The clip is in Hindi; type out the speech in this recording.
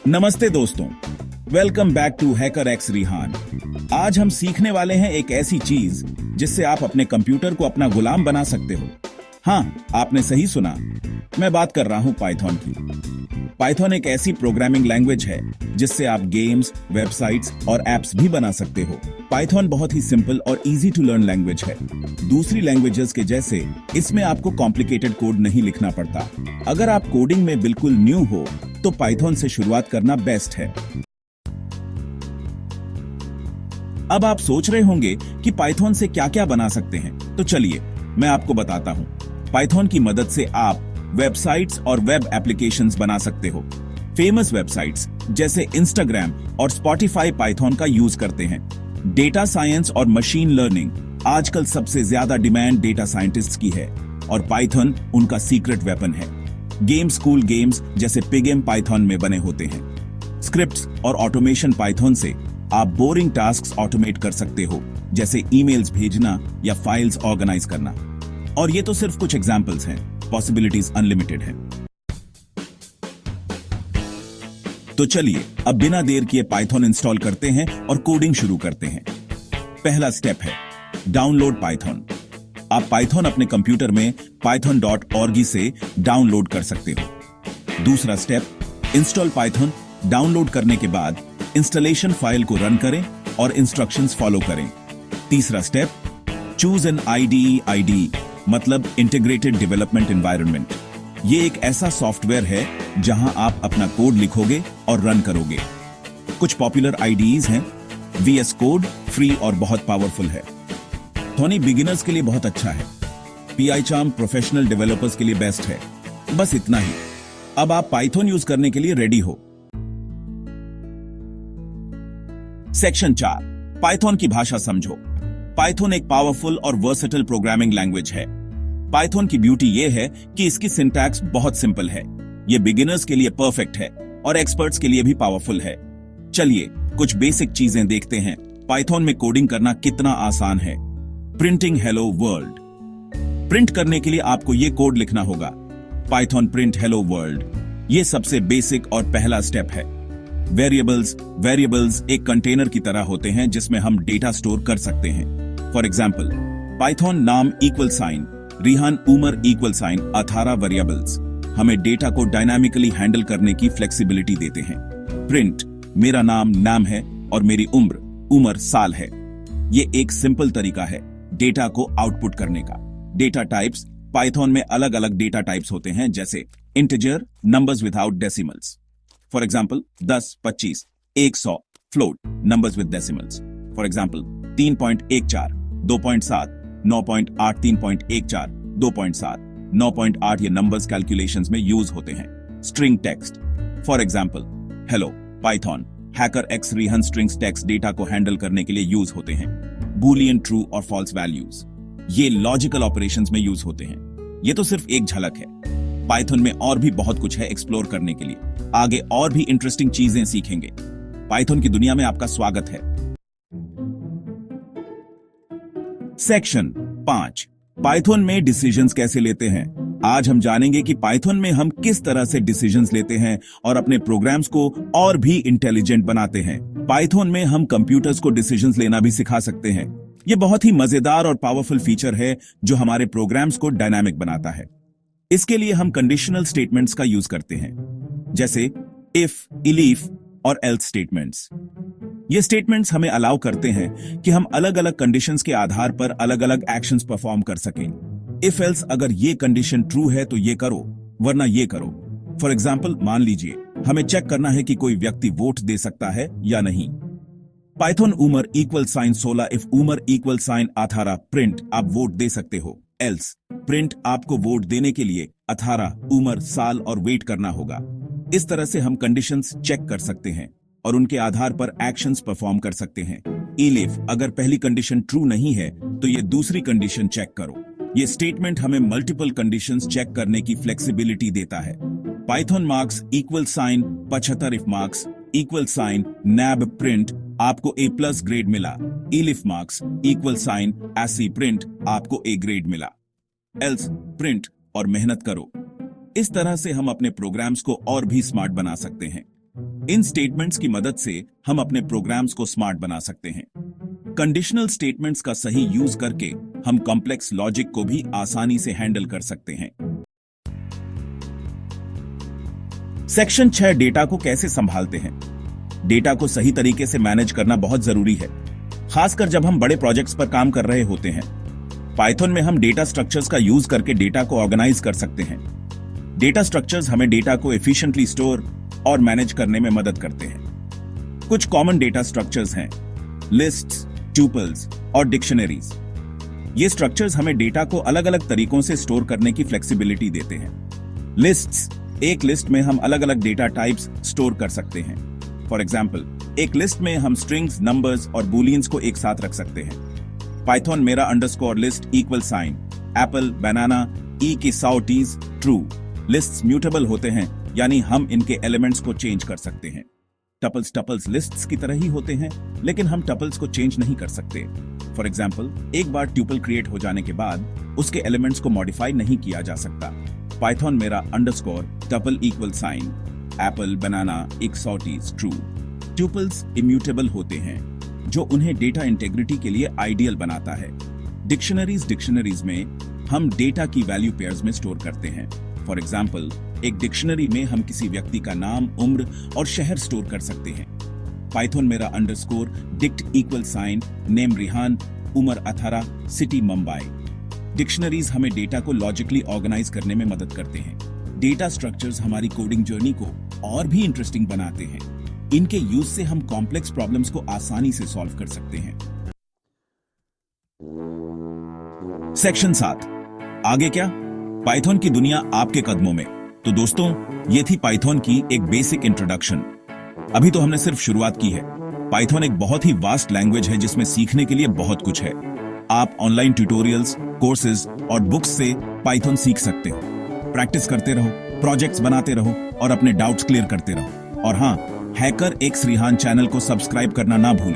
नमस्ते दोस्तों, welcome back to hacker X Rihan. आज हम सीखने वाले हैं एक ऐसी चीज जिससे आप अपने कंप्यूटर को अपना गुलाम बना सकते हो। हाँ, आपने सही सुना, मैं बात कर रहा हूं पाइथन की। पाइथन एक ऐसी प्रोग्रामिंग लैंग्वेज है जिससे आप गेम्स, वेबसाइट्स और एप्स भी बना सकते हो। पाइथन बहुत ही सिंपल और इजी टू लर्न लैंग्वेज है। दूसरी लैंग्वेजेस के जैसे इसमें आपको कॉम्प्लिकेटेड कोड नहीं लिखना पड़ता। अगर आप कोडिंग में बिल्कुल न्यू हो तो पाइथन से शुरुआत करना बेस्ट है। अब आप सोच रहे होंगे कि पाइथन से क्या-क्या बना सकते हैं, तो चलिए मैं आपको बताता हूं। पाइथन की मदद से आप वेबसाइट्स और वेब एप्लीकेशंस बना सकते हो। फेमस वेबसाइट्स जैसे इंस्टाग्राम और स्पॉटिफाई पाइथन का यूज करते हैं। डेटा साइंस और मशीन लर्निंग आजकल सबसे ज्यादा डिमांड डेटा साइंटिस्ट्स की है और पाइथन उनका सीक्रेट वेपन है। गेम स्कूल गेम्स जैसे पिगेम पाइथन में बने होते हैं। स्क्रिप्ट्स और ऑटोमेशन पाइथन से आप बोरिंग टास्क्स ऑटोमेट कर सकते हो, जैसे ईमेल्स भेजना या फाइल्स ऑर्गेनाइज करना। और ये तो सिर्फ कुछ एग्जांपल्स हैं, पॉसिबिलिटीज अनलिमिटेड हैं। तो चलिए अब बिना देर किए पाइथन इंस्टॉल करते हैं और कोडिंग शुरू करते हैं। पहला स्टेप है डाउनलोड पाइथन। आप पाइथन अपने कंप्यूटर में python.org से डाउनलोड कर सकते हो। दूसरा स्टेप इंस्टॉल पाइथन। डाउनलोड करने के बाद इंस्टॉलेशन फाइल को रन करें और इंस्ट्रक्शंस फॉलो करें। तीसरा स्टेप चूज एन IDE मतलब इंटीग्रेटेड डेवलपमेंट एनवायरनमेंट। ये एक ऐसा सॉफ्टवेयर है जहां आप अपना कोड लिखोगे और रन करोगे। कुछ पॉपुलर IDEs हैं। VS कोड फ्री और बहुत पावरफुल है। थोनी बिगिनर्स के लिए बहुत अच्छा है। PyCharm प्रोफेशनल डेवलपर्स के लिए बेस्ट है। बस इतना ही। अब आप पाइथन यूज करने के लिए रेडी हो। सेक्शन 4 पाइथन की भाषा समझो। पाइथन एक पावरफुल और वर्सेटाइल प्रोग्रामिंग लैंग्वेज है। पाइथन की ब्यूटी यह है कि इसकी सिंटैक्स बहुत सिंपल है। यह बिगिनर्स के लिए परफेक्ट है और एक्सपर्ट्स के लिए भी पावरफुल है। चलिए कुछ बेसिक चीजें देखते हैं। पाइथन में कोडिंग करना कितना आसान है। Printing hello world. प्रिंट करने के लिए आपको यह कोड लिखना होगा, पाइथन प्रिंट हेलो वर्ल्ड। यह सबसे बेसिक और पहला स्टेप है। वेरिएबल्स एक कंटेनर की तरह होते हैं जिसमें हम डेटा स्टोर कर सकते हैं। फॉर एग्जाम्पल पाइथन नाम इक्वल साइन रिहान उमर इक्वल साइन 18 वेरिएबल्स हमें डेटा को डायनामिकली हैंडल करने की फ्लेक्सिबिलिटी देते हैं। प्रिंट मेरा नाम है और मेरी उम्र साल है। ये एक सिंपल तरीका है डेटा को आउटपुट करने का। डेटा टाइप्स पाइथन में अलग अलग डेटा टाइप्स होते हैं, जैसे integer numbers without decimals. For example 10, 25, 100। Float numbers with decimals. For example 3.14, 2.7, 9.8, 3.14, 2.7, 9.8 ये नंबर्स कैलकुलेशंस में यूज होते हैं। String text for example hello Python hacker X रिहन स्ट्रिंग्स टेक्स्ट डेटा को हैंडल करने के लिए यूज होते हैं। बूलियन ट्रू और फॉल्स वैल्यूज ये लॉजिकल ऑपरेशंस में यूज होते हैं। ये तो सिर्फ एक झलक है। पाइथन में और भी बहुत कुछ है एक्सप्लोर करने के लिए। आगे और भी इंटरेस्टिंग चीजें सीखेंगे। पाइथन की दुनिया में आपका स्वागत है। सेक्शन 5 पाइथन में डिसीजंस कैसे लेते हैं। आज हम जानेंगे कि पाइथन में हम किस तरह से डिसीजंस लेते हैं और अपने प्रोग्राम्स को और भी इंटेलिजेंट बनाते हैं। पाइथन में हम कंप्यूटर्स को डिसीजंस लेना भी सिखा सकते हैं। यह बहुत ही मजेदार और पावरफुल फीचर है जो हमारे प्रोग्राम्स को डायनामिक बनाता है। इसके लिए हम कंडीशनल स्टेटमेंट्स का यूज करते हैं, जैसे इफ, इलीफ और एल्स स्टेटमेंट्स। ये स्टेटमेंट्स हमें अलाउ करते हैं कि हम अलग अलग कंडीशंस के आधार पर अलग अलग एक्शंस परफॉर्म कर सकें। इफ एल्स अगर ये कंडीशन ट्रू है तो ये करो, वरना ये करो। फॉर एग्जाम्पल मान लीजिए हमें चेक करना है कि कोई व्यक्ति वोट दे सकता है या नहीं। पाइथन उमर इक्वल साइन 16 इफ उमर इक्वल साइन 18 प्रिंट आप वोट दे सकते हो। एल्स प्रिंट आपको वोट देने के लिए 18 उमर साल और वेट करना होगा। इस तरह से हम कंडीशंस चेक कर सकते हैं और उनके आधार पर एक्शंस परफॉर्म कर सकते हैं। इफ अगर पहली कंडीशन ट्रू नहीं है तो ये दूसरी कंडीशन चेक करो। ये स्टेटमेंट हमें मल्टीपल कंडीशंस चेक करने की फ्लेक्सिबिलिटी देता है। Python marks equal sign 75 if marks equal sign नैब प्रिंट आपको A+ ग्रेड मिला। इफ मार्क्स इक्वल साइन ऐसी प्रिंट आपको A ग्रेड मिला। एल्स प्रिंट और मेहनत करो। इस तरह से हम अपने प्रोग्राम्स को और भी स्मार्ट बना सकते हैं। इन स्टेटमेंट्स की मदद से हम अपने प्रोग्राम्स को स्मार्ट बना सकते हैं। कंडीशनल स्टेटमेंट्स का सही यूज करके हम कॉम्प्लेक्स लॉजिक को भी आसानी से हैंडल कर सकते हैं। सेक्शन 6 डेटा को कैसे संभालते हैं। डेटा को सही तरीके से मैनेज करना बहुत जरूरी है, खासकर जब हम बड़े प्रोजेक्ट्स पर काम कर रहे होते हैं। पाइथन में हम डेटा स्ट्रक्चर्स का यूज करके डेटा को ऑर्गेनाइज कर सकते हैं। डेटा स्ट्रक्चर्स हमें डेटा को एफिशिएंटली स्टोर और मैनेज करने में मदद करते हैं। कुछ कॉमन डेटा स्ट्रक्चर्स हैं लिस्ट्स, ट्यूपल्स और डिक्शनरीज। ये स्ट्रक्चर्स हमें डेटा को अलग अलग तरीकों से स्टोर करने की फ्लेक्सिबिलिटी देते हैं। लिस्ट्स, एक लिस्ट में हम अलग अलग डेटा टाइप्स स्टोर कर सकते हैं। फॉर एग्जाम्पल, एक लिस्ट में हम स्ट्रिंग्स, नंबर्स और बूलियंस को एक साथ रख सकते हैं। पाइथन मेरा underscore list equal sign apple, banana, ई की 100 टीज ट्रू। लिस्ट्स म्यूटेबल होते हैं, यानी हम इनके एलिमेंट्स को चेंज कर सकते हैं। टपल्स लिस्ट्स की तरह ही होते हैं, लेकिन हम टपल्स को चेंज नहीं कर सकते। फॉर एग्जाम्पल, एक बार ट्यूपल क्रिएट हो जाने के बाद उसके एलिमेंट्स को मॉडिफाई नहीं किया जा सकता। पाइथन मेरा underscore tuple equal sign apple, banana, 100 टीज ट्रू। ट्यूपल्स इम्यूटेबल होते हैं, जो उन्हें डेटा इंटेग्रिटी के लिए आइडियल बनाता है। डिक्शनरीज में हम डेटा की वैल्यू पेयर्स में स्टोर करते हैं। फॉर एग्जाम्पल, एक डिक्शनरी में हम किसी व्यक्ति का नाम, उम्र और शहर स्टोर कर सकते हैं। पाइथन मेरा underscore dict equal sign name Rihan, उम्र 18, सिटी मुंबई। डिक्शनरीज हमें डेटा को लॉजिकली ऑर्गेनाइज करने में मदद करते हैं। डेटा स्ट्रक्चर्स हमारी कोडिंग जर्नी को और भी इंटरेस्टिंग बनाते हैं। इनके यूज से हम कॉम्प्लेक्स प्रॉब्लम्स को आसानी से सॉल्व कर सकते हैं। सेक्शन 7, आगे क्या? पाइथन की दुनिया आपके कदमों में। तो दोस्तों, ये थी पाइथन की एक बेसिक इंट्रोडक्शन। अभी तो हमने सिर्फ शुरुआत की है। पाइथन एक बहुत ही वास्ट लैंग्वेज है जिसमें सीखने के लिए बहुत कुछ है। आप ऑनलाइन ट्यूटोरियल्स, कोर्सेज और बुक्स से पाइथन सीख सकते हो। प्रैक्टिस करते रहो, प्रोजेक्ट्स बनाते रहो और अपने डाउट्स क्लियर करते रहो। और हाँ, हैकर एक्स रिहान चैनल को सब्सक्राइब करना ना भूलें।